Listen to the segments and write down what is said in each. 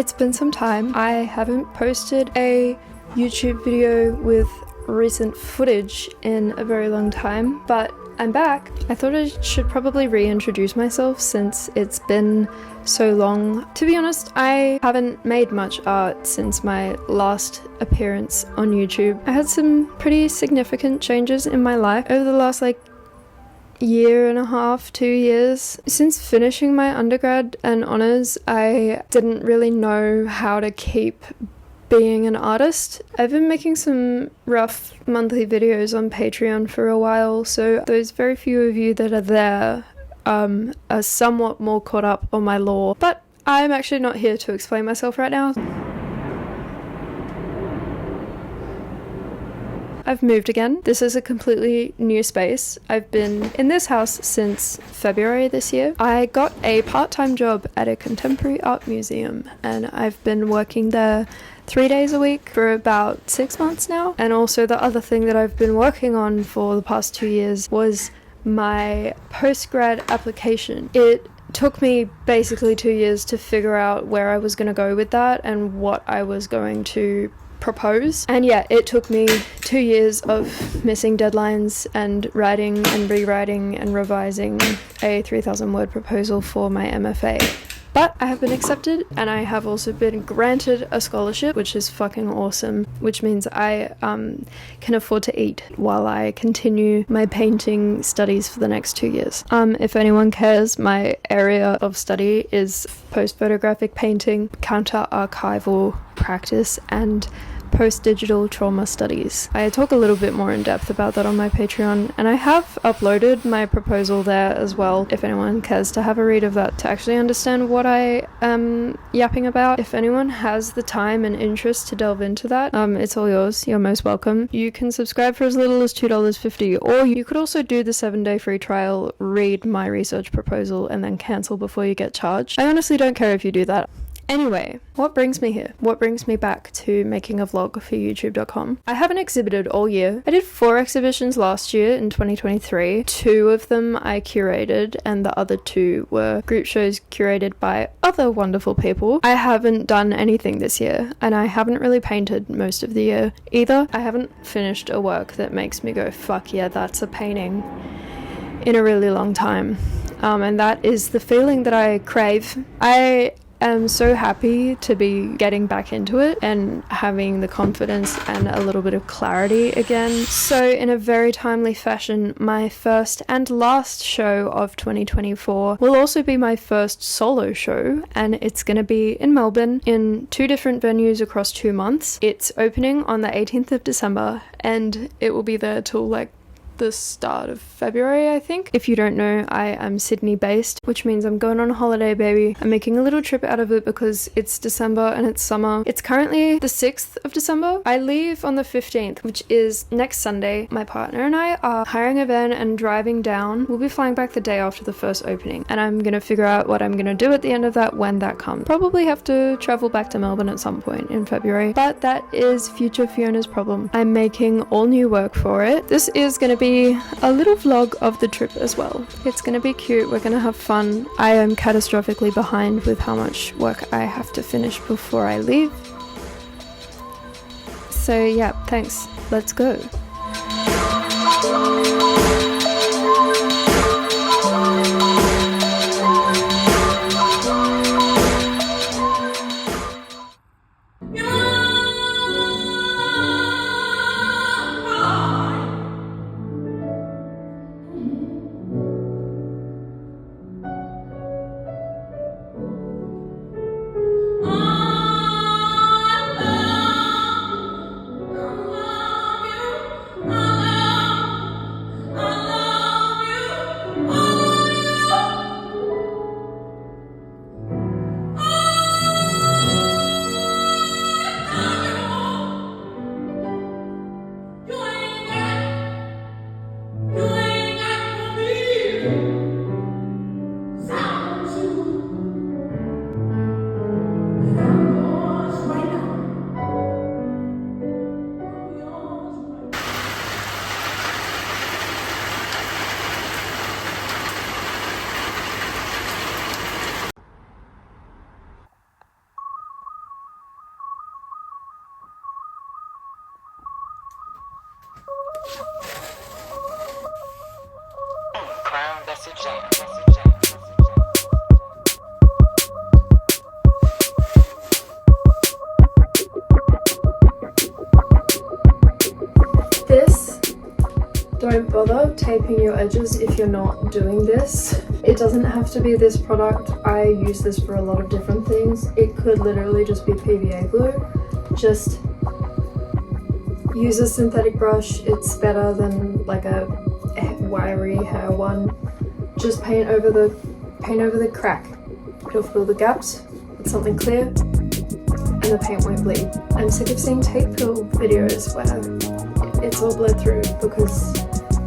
It's been some time. I haven't posted a YouTube video with recent footage in a very long time, but I'm back. I thought I should probably reintroduce myself since it's been so long. To be honest, I haven't made much art since my last appearance on YouTube. I had some pretty significant changes in my life over the last year and a half, 2 years. Since finishing my undergrad and honours, I didn't really know how to keep being an artist. I've been making some rough monthly videos on Patreon for a while, so those very few of you that are there are somewhat more caught up on my lore. But I'm actually not here to explain myself right now. I've moved again. This is a completely new space. I've been in this house since February this year. I got a part-time job at a contemporary art museum, and I've been working there 3 days a week for about 6 months now. And also the other thing that I've been working on for the past 2 years was my postgrad application. It took me basically 2 years to figure out where I was going to go with that and what I was going to propose. And yeah, it took me 2 years of missing deadlines and writing and rewriting and revising a 3,000 word proposal for my MFA. But I have been accepted, and I have also been granted a scholarship, which is fucking awesome, which means I can afford to eat while I continue my painting studies for the next 2 years. If anyone cares, my area of study is post-photographic painting, counter-archival practice, and post-digital trauma studies. I talk a little bit more in depth about that on my Patreon, and I have uploaded my proposal there as well if anyone cares to have a read of that to actually understand what I am yapping about. If anyone has the time and interest to delve into that, it's all yours. You're most welcome. You can subscribe for as little as $2.50, or you could also do the 7-day free trial, read my research proposal, and then cancel before you get charged. I honestly don't care if you do that. Anyway, what brings me here? What brings me back to making a vlog for youtube.com? I haven't exhibited all year. I did 4 exhibitions last year in 2023. 2 of them I curated, and the other 2 were group shows curated by other wonderful people. I haven't done anything this year, and I haven't really painted most of the year either. I haven't finished a work that makes me go, fuck yeah, that's a painting, in a really long time. And that is the feeling that I crave. I'm so happy to be getting back into it and having the confidence and a little bit of clarity again. So in a very timely fashion, my first and last show of 2024 will also be my first solo show, and it's going to be in Melbourne in 2 different venues across 2 months. It's opening on the 18th of December, and it will be there till the start of February, I think. If you don't know, I am Sydney based, which means I'm going on a holiday, baby. I'm making a little trip out of it because it's December and it's summer. It's currently the 6th of December. I leave on the 15th, which is next Sunday. My partner and I are hiring a van and driving down. We'll be flying back the day after the first opening, and I'm gonna figure out what I'm gonna do at the end of that when that comes. Probably have to travel back to Melbourne at some point in February, but that is future Fiona's problem. I'm making all new work for it. This is gonna be a little vlog of the trip as well. It's gonna be cute, we're gonna have fun. I am catastrophically behind with how much work I have to finish before I leave. So yeah, thanks. Let's go. crown, that's a jam. This, don't bother taping your edges if you're not doing this. It doesn't have to be this product. I use this for a lot of different things. It could literally just be PVA glue. Just use a synthetic brush. It's better than like a wiry hair one. Just paint over the crack. It'll fill the gaps with something clear and the paint won't bleed. I'm sick of seeing tape fill videos where it's all bled through because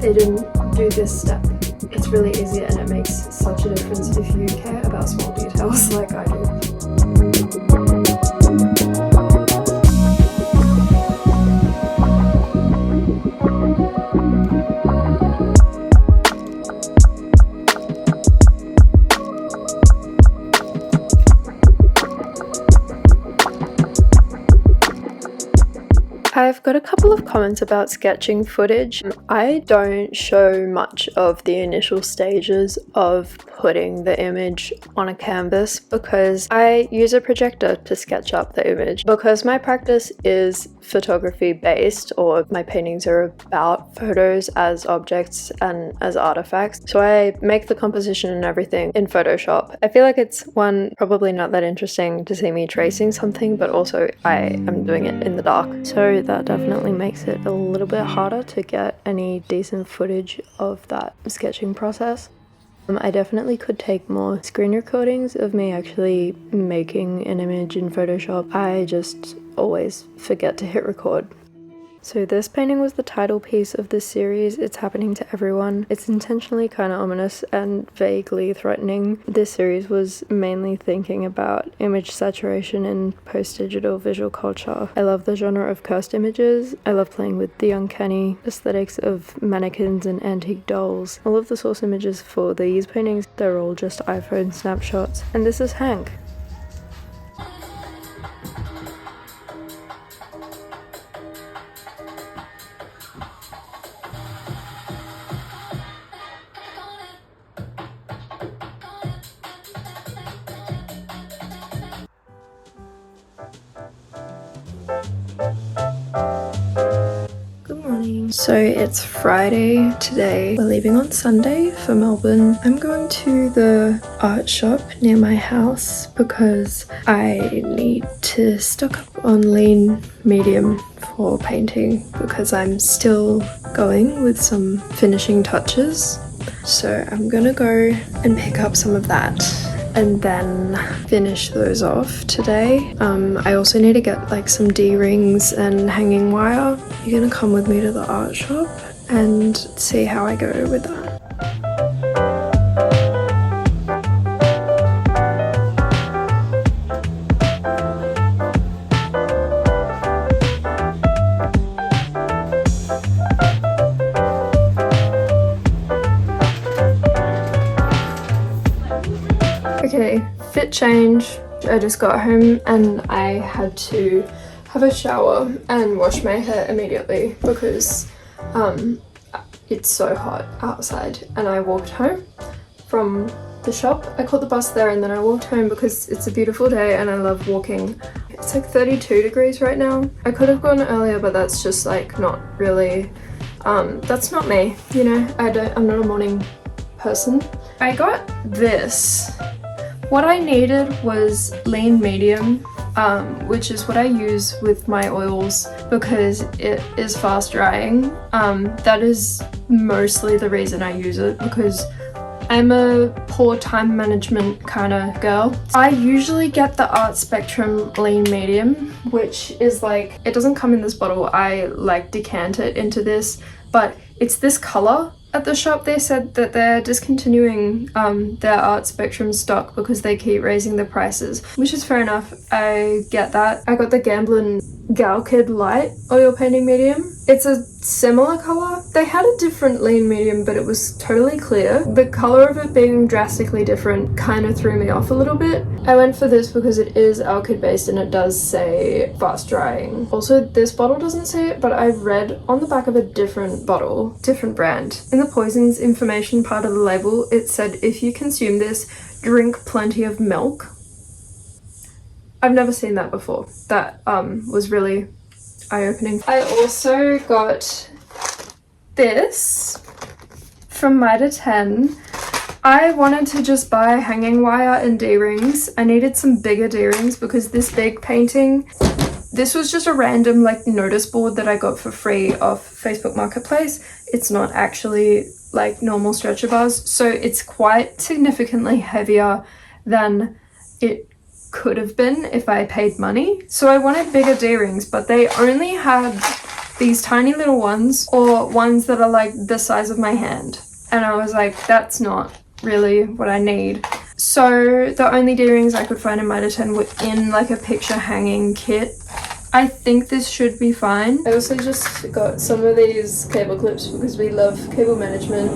they didn't do this step. It's really easy and it makes such a difference if you care about small details like I do. I've got a couple of comments about sketching footage. I don't show much of the initial stages of putting the image on a canvas because I use a projector to sketch up the image. Because my practice is photography based, or my paintings are about photos as objects and as artifacts, so I make the composition and everything in Photoshop. I feel like it's probably not that interesting to see me tracing something, but also I am doing it in the dark, so that definitely makes it a little bit harder to get any decent footage of that sketching process. I definitely could take more screen recordings of me actually making an image in Photoshop. I just always forget to hit record. So this painting was the title piece of this series. It's happening to everyone. It's intentionally kind of ominous and vaguely threatening. This series was mainly thinking about image saturation in post-digital visual culture. I love the genre of cursed images. I love playing with the uncanny aesthetics of mannequins and antique dolls. All of the source images for these paintings, they're all just iPhone snapshots. And this is Hank. So it's Friday today. We're leaving on Sunday for Melbourne. I'm going to the art shop near my house because I need to stock up on lean medium for painting because I'm still going with some finishing touches. So I'm gonna go and pick up some of that and then finish those off today. I also need to get like some D-rings and hanging wire. You're gonna come with me to the art shop and see how I go with that. Okay, fit change. I just got home and I had to have a shower and wash my hair immediately because it's so hot outside. And I walked home from the shop. I caught the bus there and then I walked home because it's a beautiful day and I love walking. It's like 32 degrees right now. I could have gone earlier, but that's just like not really, that's not me, you know. I'm not a morning person. I got this. What I needed was lean medium, which is what I use with my oils because it is fast drying. That is mostly the reason I use it because I'm a poor time management kind of girl. I usually get the Art Spectrum lean medium, which is like, it doesn't come in this bottle. I like decant it into this, but it's this color. At the shop they said that they're discontinuing their Art Spectrum stock because they keep raising the prices, which is fair enough. I get that. I got the Gamblin Gal Kid Light oil painting medium. It's a similar color. They had a different lean medium, but it was totally clear. The color of it being drastically different kind of threw me off a little bit. I went for this because it is alkyd based and it does say fast drying. Also, this bottle doesn't say it, but I read on the back of a different bottle, different brand. In the poisons information part of the label, it said, if you consume this, drink plenty of milk. I've never seen that before. That was really eye-opening. I also got this from Mitre 10. I wanted to just buy hanging wire and D-rings. I needed some bigger D-rings because this big painting, this was just a random like notice board that I got for free off Facebook Marketplace. It's not actually like normal stretcher bars, so it's quite significantly heavier than it could have been if I paid money. So I wanted bigger D-rings, but they only had these tiny little ones or ones that are like the size of my hand. And I was like, that's not really what I need. So the only D-rings I could find in Mitre 10 were in like a picture hanging kit. I think this should be fine. I also just got some of these cable clips because we love cable management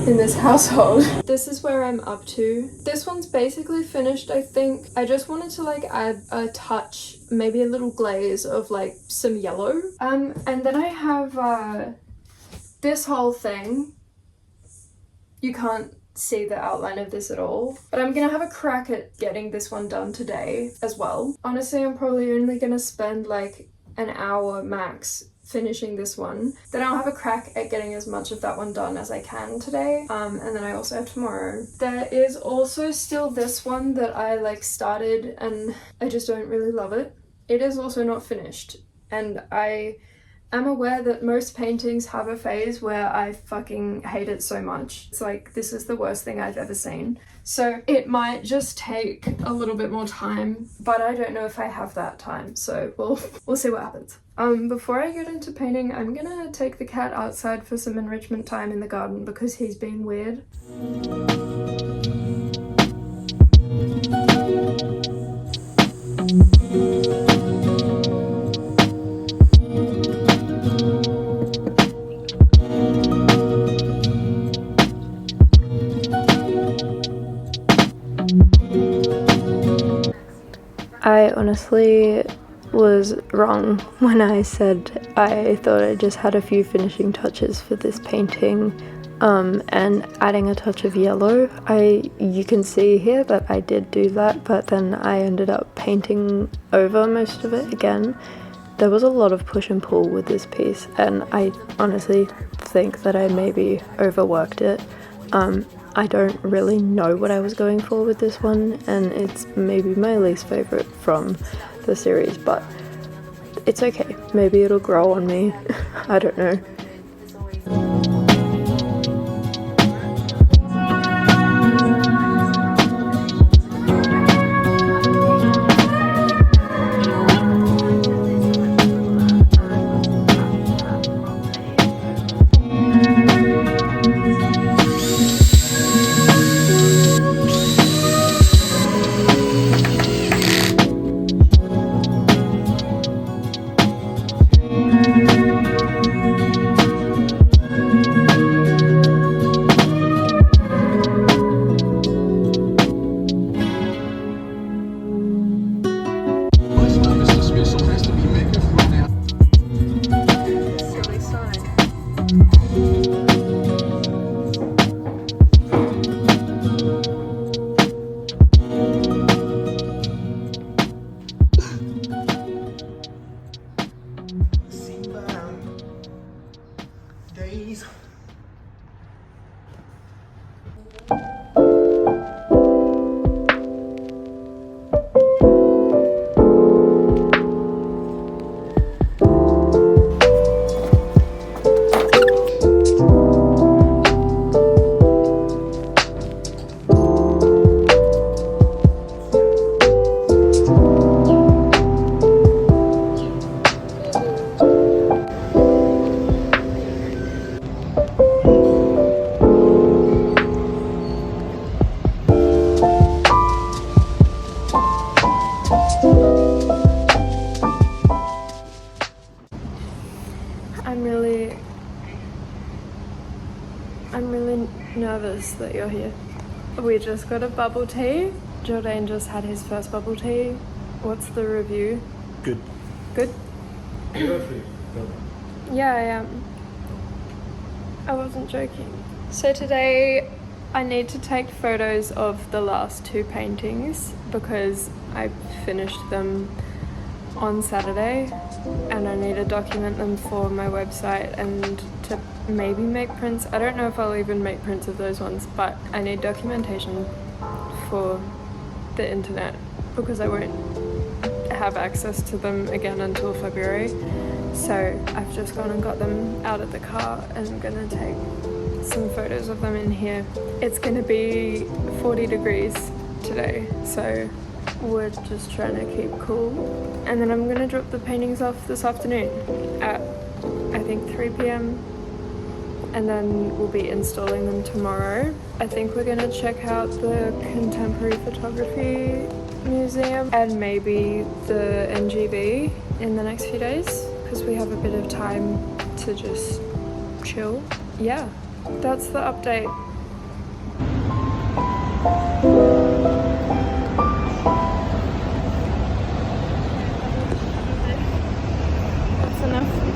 in this household. This is where I'm up to. This one's basically finished, I think. I just wanted to like add a touch, maybe a little glaze of like some yellow. And then I have this whole thing. You can't see the outline of this at all, but I'm gonna have a crack at getting this one done today as well. Honestly, I'm probably only gonna spend like an hour max finishing this one. Then I'll have a crack at getting as much of that one done as I can today. And then I also have tomorrow. There is also still this one that I like started and I just don't really love it. It is also not finished, and I am aware that most paintings have a phase where I fucking hate it so much. It's like, this is the worst thing I've ever seen. So it might just take a little bit more time, but I don't know if I have that time. So we'll see what happens. Before I get into painting, I'm gonna take the cat outside for some enrichment time in the garden because he's being weird. I honestly was wrong when I said I thought I just had a few finishing touches for this painting, and adding a touch of yellow. You can see here that I did do that, but then I ended up painting over most of it again. There was a lot of push and pull with this piece, and I honestly think that I maybe overworked it. I don't really know what I was going for with this one, and it's maybe my least favorite from the series, but it's okay. Maybe it'll grow on me. I don't know. I'm really nervous that you're here. We just got a bubble tea. Jordan just had his first bubble tea. What's the review? Good. Good? Yeah, I am. I wasn't joking. So today I need to take photos of the last two paintings because I finished them on Saturday and I need to document them for my website and to maybe make prints. I don't know if I'll even make prints of those ones, but I need documentation for the internet because I won't have access to them again until February. So I've just gone and got them out of the car and I'm gonna take some photos of them in here. It's gonna be 40 degrees today, so we're just trying to keep cool. And then I'm gonna drop the paintings off this afternoon at I think 3 p.m. and then we'll be installing them tomorrow. I think we're gonna check out the Contemporary Photography Museum and maybe the NGV in the next few days because we have a bit of time to just chill. Yeah, that's the update. That's enough.